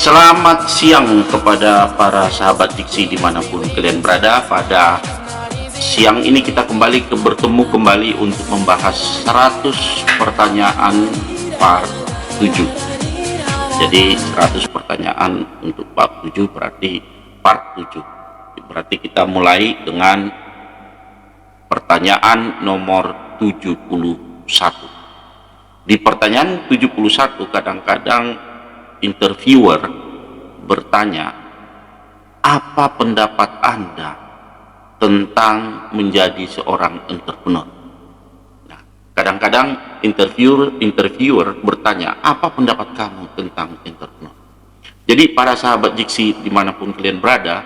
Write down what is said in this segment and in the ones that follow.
Selamat siang kepada para sahabat diksi dimanapun kalian berada. Pada siang ini kita bertemu kembali untuk membahas 100 pertanyaan part 7. Jadi 100 pertanyaan untuk part 7 berarti part 7. Berarti kita mulai dengan pertanyaan nomor 71. Di pertanyaan 71 kadang-kadang interviewer bertanya, apa pendapat Anda tentang menjadi seorang entrepreneur? Nah, kadang-kadang interviewer bertanya, apa pendapat kamu tentang entrepreneur? Jadi para sahabat diksi dimanapun kalian berada,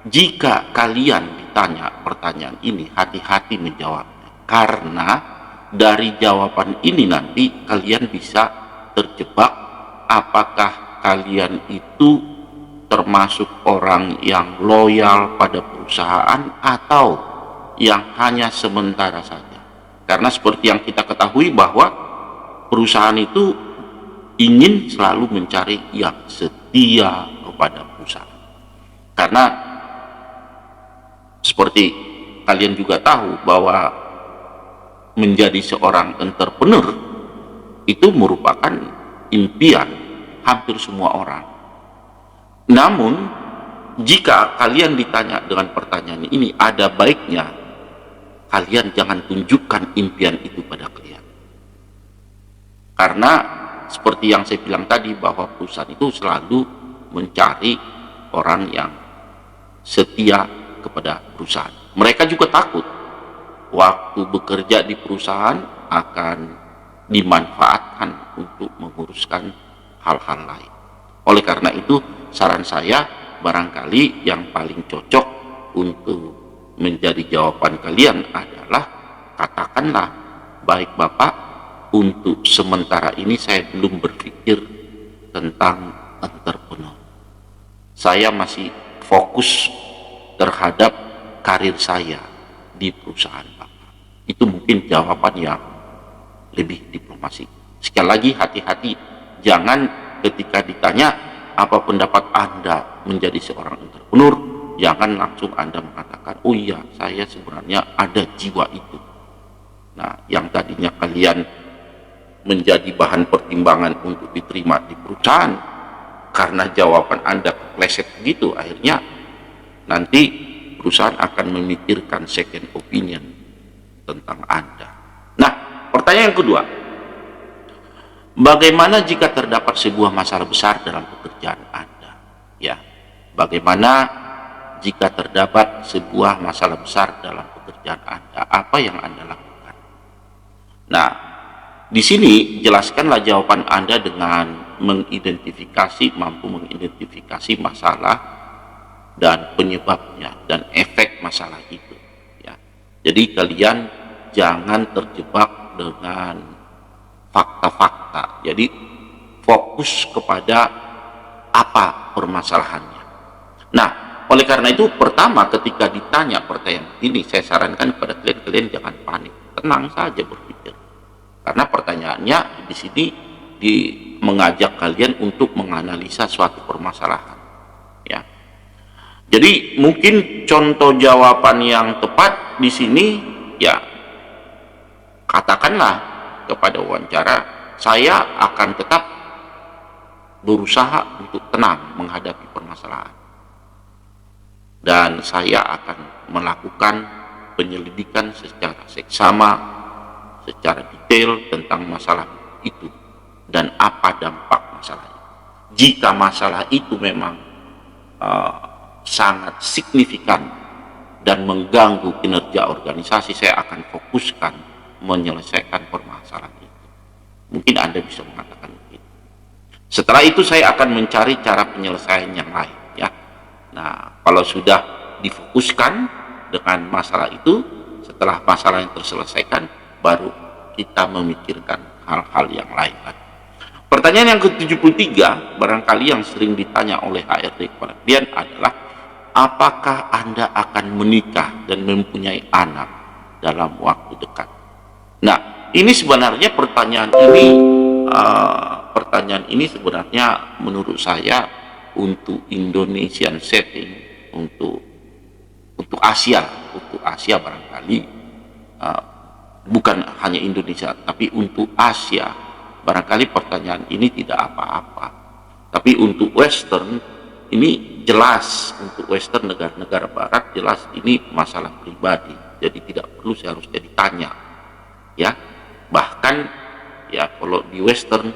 jika kalian ditanya pertanyaan ini, hati-hati menjawabnya, karena dari jawaban ini nanti kalian bisa terjebak. Apakah kalian itu termasuk orang yang loyal pada perusahaan atau yang hanya sementara saja? Karena seperti yang kita ketahui bahwa perusahaan itu ingin selalu mencari yang setia kepada perusahaan. Karena seperti kalian juga tahu bahwa menjadi seorang entrepreneur itu merupakan impian hampir semua orang. Namun jika kalian ditanya dengan pertanyaan ini, ada baiknya kalian jangan tunjukkan impian itu pada kalian, karena seperti yang saya bilang tadi bahwa perusahaan itu selalu mencari orang yang setia kepada perusahaan. Mereka juga takut waktu bekerja di perusahaan akan dimanfaatkan untuk menguruskan hal-hal lain. Oleh karena itu, saran saya barangkali yang paling cocok untuk menjadi jawaban kalian adalah katakanlah, baik Bapak, untuk sementara ini saya belum berpikir tentang entrepreneur. Saya masih fokus terhadap karir saya di perusahaan Bapak. Itu mungkin jawaban yang lebih diplomasi. Sekali lagi, hati-hati, jangan ketika ditanya apa pendapat Anda menjadi seorang entrepreneur, jangan langsung Anda mengatakan, oh iya, saya sebenarnya ada jiwa itu. Nah, yang tadinya kalian menjadi bahan pertimbangan untuk diterima di perusahaan, karena jawaban Anda kepleset begitu, akhirnya nanti perusahaan akan memikirkan second opinion tentang Anda. Nah, pertanyaan yang kedua, bagaimana jika terdapat sebuah masalah besar dalam pekerjaan Anda? Ya, bagaimana jika terdapat sebuah masalah besar dalam pekerjaan Anda? Apa yang Anda lakukan? Nah, di sini jelaskanlah jawaban Anda dengan mampu mengidentifikasi masalah dan penyebabnya dan efek masalah itu. Ya, jadi kalian jangan terjebak dengan fakta-fakta. Jadi fokus kepada apa permasalahannya. Nah, oleh karena itu pertama ketika ditanya pertanyaan ini, saya sarankan kepada kalian jangan panik, tenang saja berpikir. Karena pertanyaannya di sini mengajak kalian untuk menganalisa suatu permasalahan. Ya. Jadi mungkin contoh jawaban yang tepat di sini, ya, katakanlah kepada wawancara, saya akan tetap berusaha untuk tenang menghadapi permasalahan, dan saya akan melakukan penyelidikan secara seksama, secara detail tentang masalah itu dan apa dampak masalah itu. Jika masalah itu memang sangat signifikan dan mengganggu kinerja organisasi, saya akan fokuskan menyelesaikan permasalahan itu. Mungkin Anda bisa mengatakan begitu. Setelah itu saya akan mencari cara penyelesaian yang lain, ya. Nah, kalau sudah difokuskan dengan masalah itu, setelah masalah yang terselesaikan, baru kita memikirkan hal-hal yang lain lagi. Pertanyaan yang ke-73 barangkali yang sering ditanya oleh HRD kepada kalian adalah, apakah Anda akan menikah dan mempunyai anak dalam waktu dekat? Nah, ini sebenarnya pertanyaan ini pertanyaan ini sebenarnya menurut saya untuk Indonesian setting, untuk Asia barangkali, uh, bukan hanya Indonesia, tapi untuk Asia barangkali pertanyaan ini tidak apa-apa. Tapi untuk Western ini jelas, untuk Western negara-negara Barat jelas ini masalah pribadi, jadi tidak perlu seharusnya ditanya, ya. Bahkan ya kalau di Western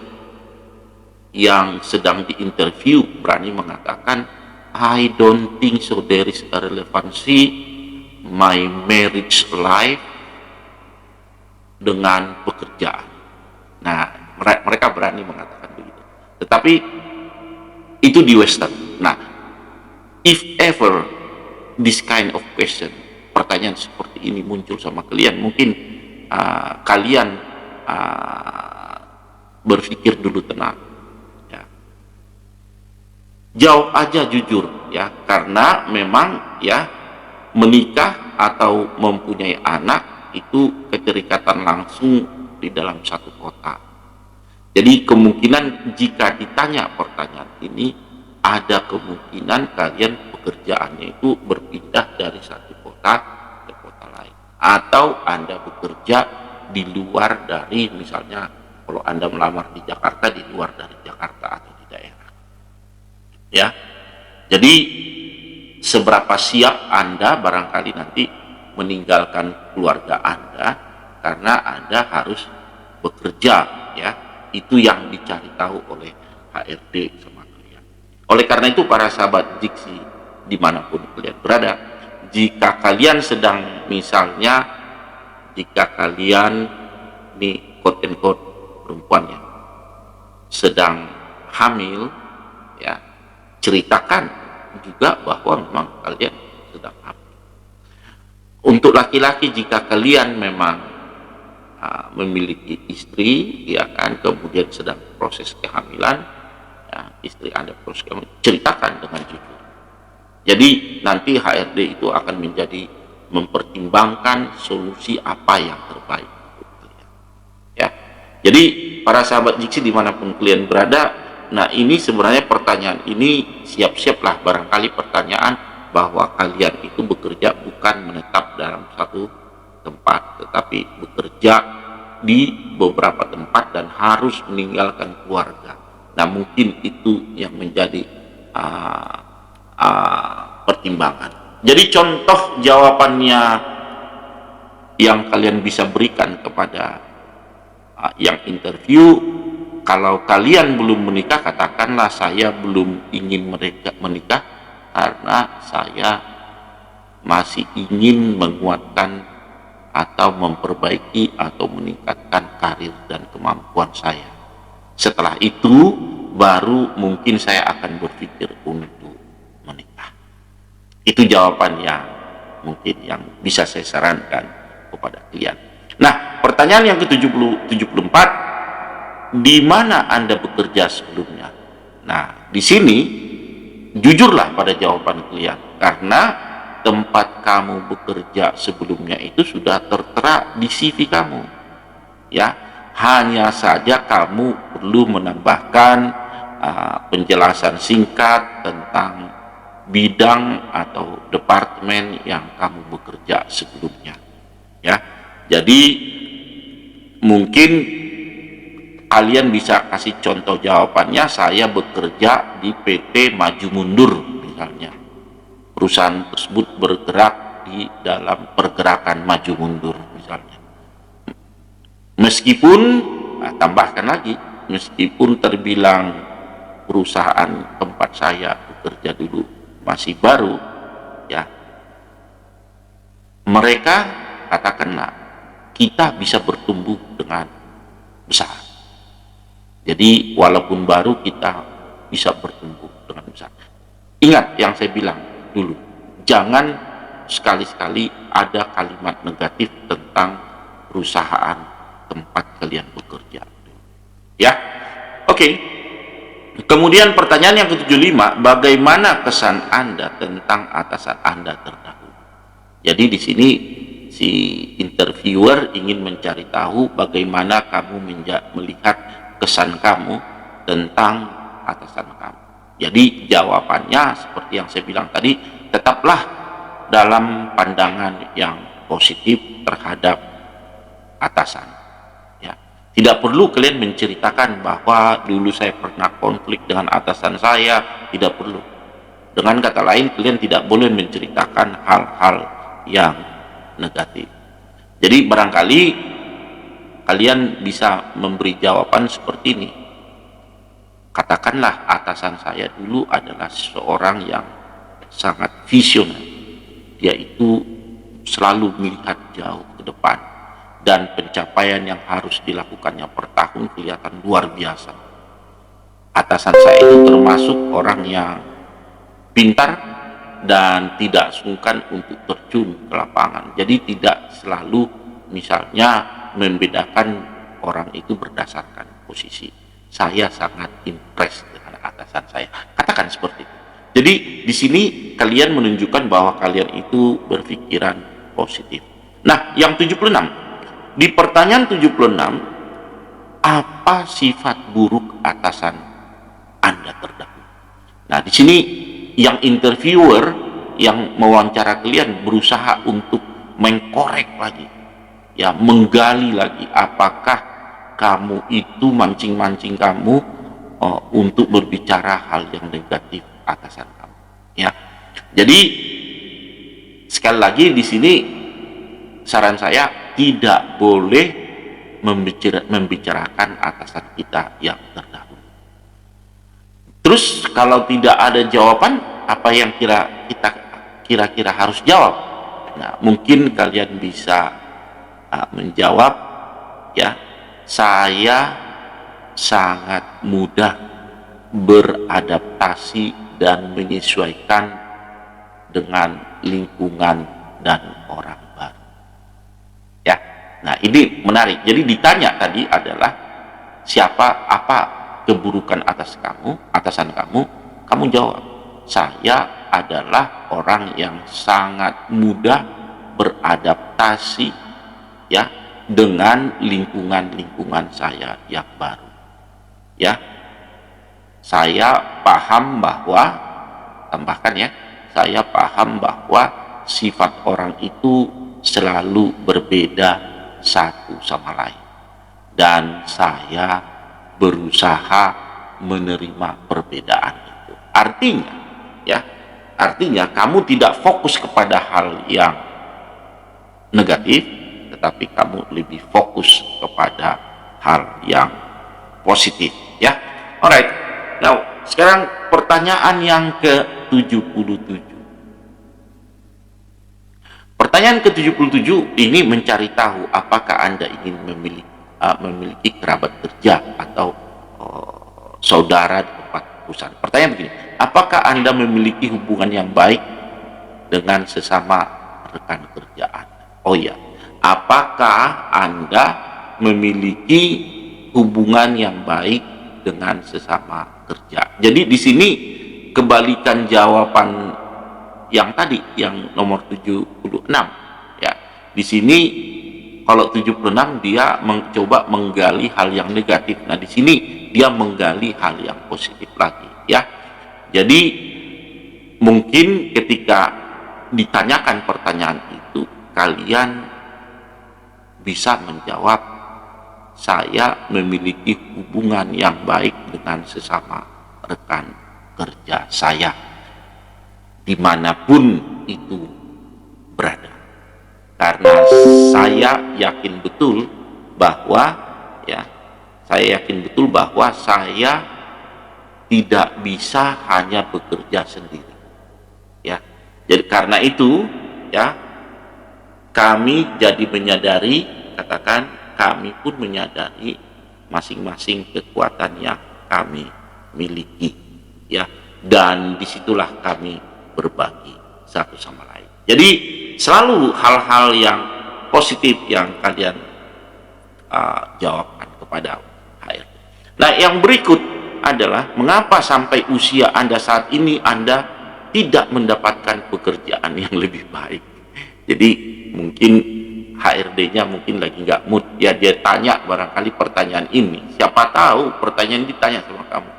yang sedang diinterview berani mengatakan, I don't think so there is a relevancy my marriage life dengan pekerjaan. Nah, mereka berani mengatakan begitu. Tetapi itu di Western. Nah, if ever this kind of question, pertanyaan seperti ini muncul sama kalian, mungkin kalian berpikir dulu tenang. Ya. Jawab aja jujur, ya, karena memang ya menikah atau mempunyai anak itu keterikatan langsung di dalam satu kota. Jadi kemungkinan jika ditanya pertanyaan ini, ada kemungkinan kalian pekerjaannya itu berpindah dari satu kota ke kota lain, atau Anda bekerja di luar dari, misalnya kalau Anda melamar di Jakarta, di luar dari Jakarta atau di daerah. Ya, jadi seberapa siap Anda barangkali nanti meninggalkan keluarga Anda karena Anda harus bekerja, ya, itu yang dicari tahu oleh HRD sama kalian. Oleh karena itu para sahabat Diksi dimanapun kalian berada, jika kalian sedang misalnya, jika kalian ini quote and quote perempuan ya sedang hamil, ya, ceritakan juga bahwa memang kalian sedang hamil. Untuk laki-laki, jika kalian memang memiliki istri, ya kan, kemudian sedang proses kehamilan, ya, istri Anda proses kehamilan, ceritakan dengan jujur. Jadi nanti HRD itu akan menjadi mempertimbangkan solusi apa yang terbaik untuk kalian. Ya, jadi para sahabat Diksi dimanapun kalian berada, nah ini sebenarnya pertanyaan ini siap-siaplah barangkali pertanyaan bahwa kalian itu bekerja bukan menetap dalam satu tempat, tetapi bekerja di beberapa tempat dan harus meninggalkan keluarga. Nah mungkin itu yang menjadi pertimbangan. Jadi contoh jawabannya yang kalian bisa berikan kepada yang interview, kalau kalian belum menikah, katakanlah saya belum ingin menikah karena saya masih ingin menguatkan atau memperbaiki atau meningkatkan karir dan kemampuan saya. Setelah itu baru mungkin saya akan berpikir untuk menikah. Itu jawaban yang mungkin yang bisa saya sarankan kepada kalian. Nah, pertanyaan yang ke-74, di mana Anda bekerja sebelumnya? Nah, di sini jujurlah pada jawaban kalian, karena tempat kamu bekerja sebelumnya itu sudah tertera di CV kamu, ya. Hanya saja kamu perlu menambahkan penjelasan singkat tentang bidang atau departemen yang kamu bekerja sebelumnya, ya. Jadi mungkin kalian bisa kasih contoh jawabannya, saya bekerja di PT Maju Mundur misalnya. Perusahaan tersebut bergerak di dalam pergerakan maju mundur misalnya. Meskipun, tambahkan lagi, meskipun terbilang perusahaan tempat saya bekerja dulu masih baru, ya, mereka katakanlah kita bisa bertumbuh dengan besar. Jadi walaupun baru kita bisa bertumbuh dengan besar. Ingat yang saya bilang dulu, jangan sekali-sekali ada kalimat negatif tentang perusahaan tempat kalian bekerja, ya. Oke. Kemudian pertanyaan yang ke-75, bagaimana kesan Anda tentang atasan Anda terdahulu? Jadi di sini si interviewer ingin mencari tahu bagaimana kamu melihat kesan kamu tentang atasan kamu. Jadi jawabannya seperti yang saya bilang tadi, tetaplah dalam pandangan yang positif terhadap atasan. Ya, tidak perlu kalian menceritakan bahwa dulu saya pernah konflik dengan atasan saya, tidak perlu. Dengan kata lain, kalian tidak boleh menceritakan hal-hal yang negatif. Jadi barangkali kalian bisa memberi jawaban seperti ini. Katakanlah atasan saya dulu adalah seorang yang sangat visioner. Dia itu selalu melihat jauh ke depan, dan pencapaian yang harus dilakukannya per tahun kelihatan luar biasa. Atasan saya itu termasuk orang yang pintar dan tidak sungkan untuk terjun ke lapangan. Jadi tidak selalu misalnya membedakan orang itu berdasarkan posisi. Saya sangat impress dengan atasan saya. Katakan seperti itu. Jadi di sini kalian menunjukkan bahwa kalian itu berpikiran positif. Nah, yang 76. Di pertanyaan 76, apa sifat buruk atasan Anda terdahulu? Nah, di sini yang interviewer yang mewawancara kalian berusaha untuk mengkorek lagi, ya, menggali lagi apakah kamu itu mancing-mancing kamu untuk berbicara hal yang negatif atasan kamu, ya. Jadi sekali lagi di sini saran saya, tidak boleh membicarakan atasan kita yang terdahulu. Terus kalau tidak ada jawaban, apa yang kita kira-kira harus jawab? Nah, mungkin kalian bisa menjawab, ya, saya sangat mudah beradaptasi dan menyesuaikan dengan lingkungan dan orang baru. Ya, nah ini menarik. Jadi ditanya tadi adalah apa keburukan atasan kamu, kamu jawab, saya adalah orang yang sangat mudah beradaptasi, ya, dengan lingkungan saya yang baru. Ya, saya paham bahwa, tambahkan ya, saya paham bahwa sifat orang itu selalu berbeda satu sama lain, dan saya berusaha menerima perbedaan itu. Artinya kamu tidak fokus kepada hal yang negatif, tetapi kamu lebih fokus kepada hal yang positif, ya. Alright. Now, sekarang pertanyaan yang ke-77. Pertanyaan ke-77 ini mencari tahu apakah Anda ingin memiliki kerabat kerja atau saudara di tempat perusahaan. Pertanyaan begini, apakah Anda memiliki hubungan yang baik dengan sesama rekan kerja Anda? Oh ya, apakah Anda memiliki hubungan yang baik dengan sesama kerja? Jadi di sini kebalikan jawaban yang tadi, yang nomor 76, ya. Di sini kalau 76 dia mencoba menggali hal yang negatif. Nah, di sini dia menggali hal yang positif lagi, ya. Jadi mungkin ketika ditanyakan pertanyaan itu, kalian bisa menjawab, saya memiliki hubungan yang baik dengan sesama rekan kerja saya, dimanapun itu berada, karena saya yakin betul bahwa, ya, saya yakin betul bahwa saya tidak bisa hanya bekerja sendiri, ya. Jadi karena itu, ya, kami jadi menyadari, katakan kami pun menyadari masing-masing kekuatan yang kami miliki, ya, dan disitulah kami berbagi satu sama lain. Jadi selalu hal-hal yang positif yang kalian jawabkan kepada HRD. Nah, yang berikut adalah mengapa sampai usia Anda saat ini Anda tidak mendapatkan pekerjaan yang lebih baik. Jadi mungkin HRD-nya mungkin lagi nggak mood, ya dia tanya barangkali pertanyaan ini, siapa tahu pertanyaan ini ditanya sama kamu,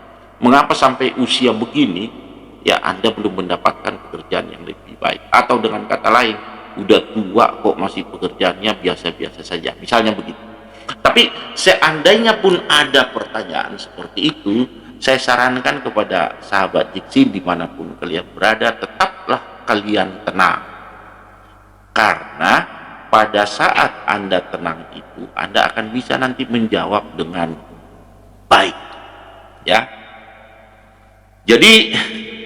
mengapa sampai usia begini ya Anda belum mendapatkan pekerjaan yang lebih baik, atau dengan kata lain udah tua kok masih pekerjaannya biasa-biasa saja, misalnya begitu. Tapi seandainya pun ada pertanyaan seperti itu, saya sarankan kepada sahabat diksi dimanapun kalian berada, tetaplah kalian tenang, karena pada saat Anda tenang itu, Anda akan bisa nanti menjawab dengan baik, ya. Jadi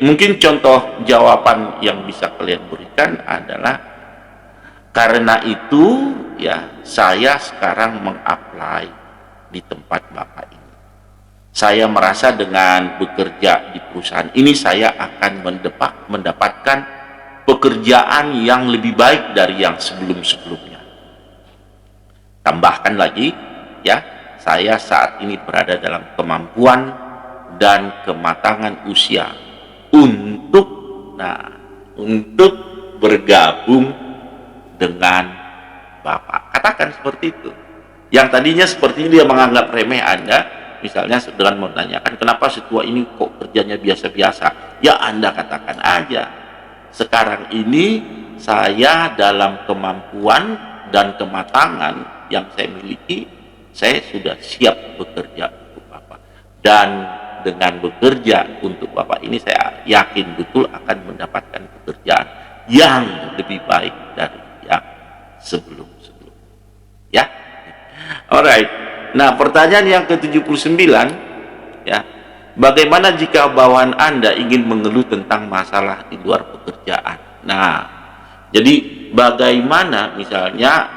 mungkin contoh jawaban yang bisa kalian berikan adalah, karena itu ya saya sekarang mengapply di tempat Bapak ini. Saya merasa dengan bekerja di perusahaan ini saya akan mendapatkan pekerjaan yang lebih baik dari yang sebelum-sebelumnya. Tambahkan lagi, ya, saya saat ini berada dalam kemampuan dan kematangan usia untuk bergabung dengan Bapak. Katakan seperti itu. Yang tadinya seperti dia menganggap remeh Anda, misalnya dengan menanyakan kenapa setua ini kok kerjanya biasa-biasa. Ya Anda katakan aja, sekarang ini saya dalam kemampuan dan kematangan yang saya miliki, saya sudah siap bekerja untuk Bapak. Dan dengan bekerja untuk Bapak ini saya yakin betul akan mendapatkan pekerjaan yang lebih baik dari yang sebelum-sebelum. Ya. Alright. Nah, pertanyaan yang ke-79, ya. Bagaimana jika bawahan Anda ingin mengeluh tentang masalah di luar pekerjaan? Nah, jadi bagaimana misalnya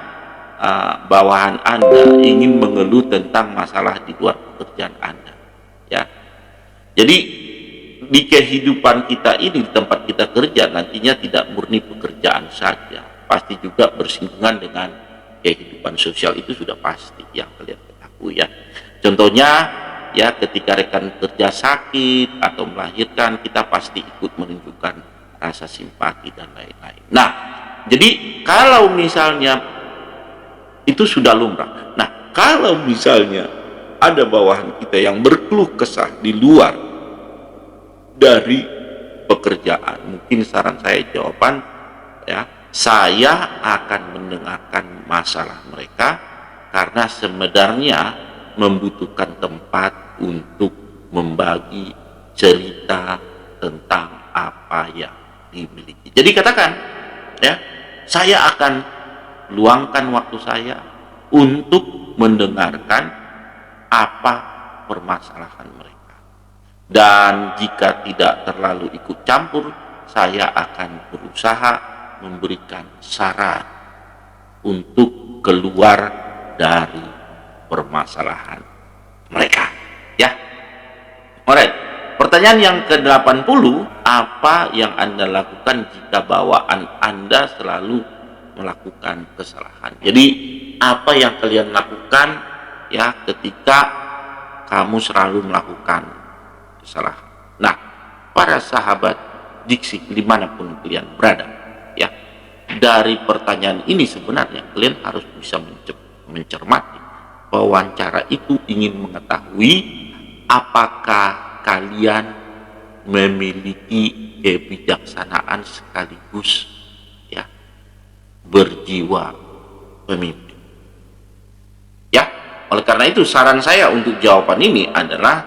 bawahan Anda ingin mengeluh tentang masalah di luar pekerjaan Anda, ya. Jadi di kehidupan kita ini, di tempat kita kerja, nantinya tidak murni pekerjaan saja, pasti juga bersinggungan dengan kehidupan sosial, itu sudah pasti yang kalian ketahui, ya. Contohnya, ya, ketika rekan kerja sakit atau melahirkan, kita pasti ikut menunjukkan rasa simpati dan lain-lain. Nah, jadi kalau misalnya itu sudah lumrah. Nah, kalau misalnya ada bawahan kita yang berkeluh kesah di luar dari pekerjaan, mungkin saran saya jawaban, ya, saya akan mendengarkan masalah mereka, karena sebenarnya membutuhkan tempat untuk membagi cerita tentang apa yang dimiliki. Jadi katakan, ya, saya akan luangkan waktu saya untuk mendengarkan apa permasalahan mereka, dan jika tidak terlalu ikut campur, saya akan berusaha memberikan saran untuk keluar dari permasalahan mereka, ya. Alright. Pertanyaan yang ke-80, apa yang Anda lakukan jika bawaan Anda selalu melakukan kesalahan? Jadi apa yang kalian lakukan, ya, ketika kamu selalu melakukan kesalahan? Nah, para sahabat diksi dimanapun kalian berada, ya, dari pertanyaan ini sebenarnya kalian harus bisa mencermati. Wawancara itu ingin mengetahui apakah kalian memiliki kebijaksanaan sekaligus, ya, berjiwa pemimpin. Ya, oleh karena itu saran saya untuk jawaban ini adalah,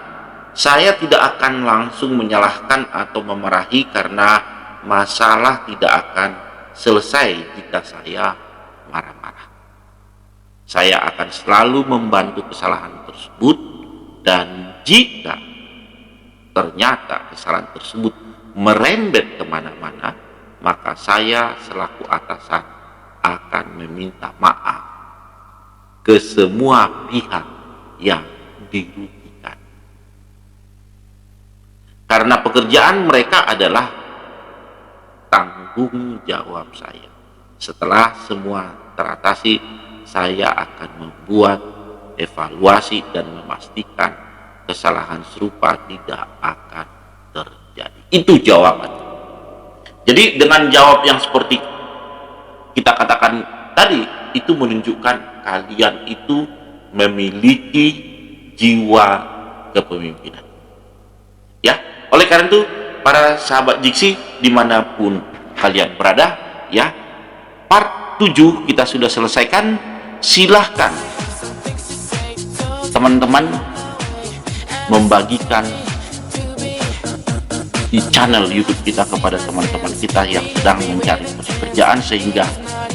saya tidak akan langsung menyalahkan atau memarahi, karena masalah tidak akan selesai jika saya marah-marah. Saya akan selalu membantu kesalahan tersebut, dan jika ternyata kesalahan tersebut merembet kemana-mana, maka saya selaku atasan akan meminta maaf ke semua pihak yang dirugikan. Karena pekerjaan mereka adalah tanggung jawab saya. Setelah semua teratasi, saya akan membuat evaluasi dan memastikan kesalahan serupa tidak akan terjadi. Itu jawabannya. Jadi dengan jawab yang seperti kita katakan tadi, itu menunjukkan kalian itu memiliki jiwa kepemimpinan. Ya, oleh karena itu para sahabat Jiksi dimanapun kalian berada, ya, part 7 kita sudah selesaikan. Silahkan teman-teman membagikan di channel YouTube kita kepada teman-teman kita yang sedang mencari pekerjaan sehingga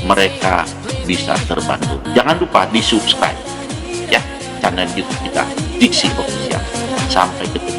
mereka bisa terbantu. Jangan lupa di subscribe ya channel YouTube kita Jiksi Official. Sampai ketemu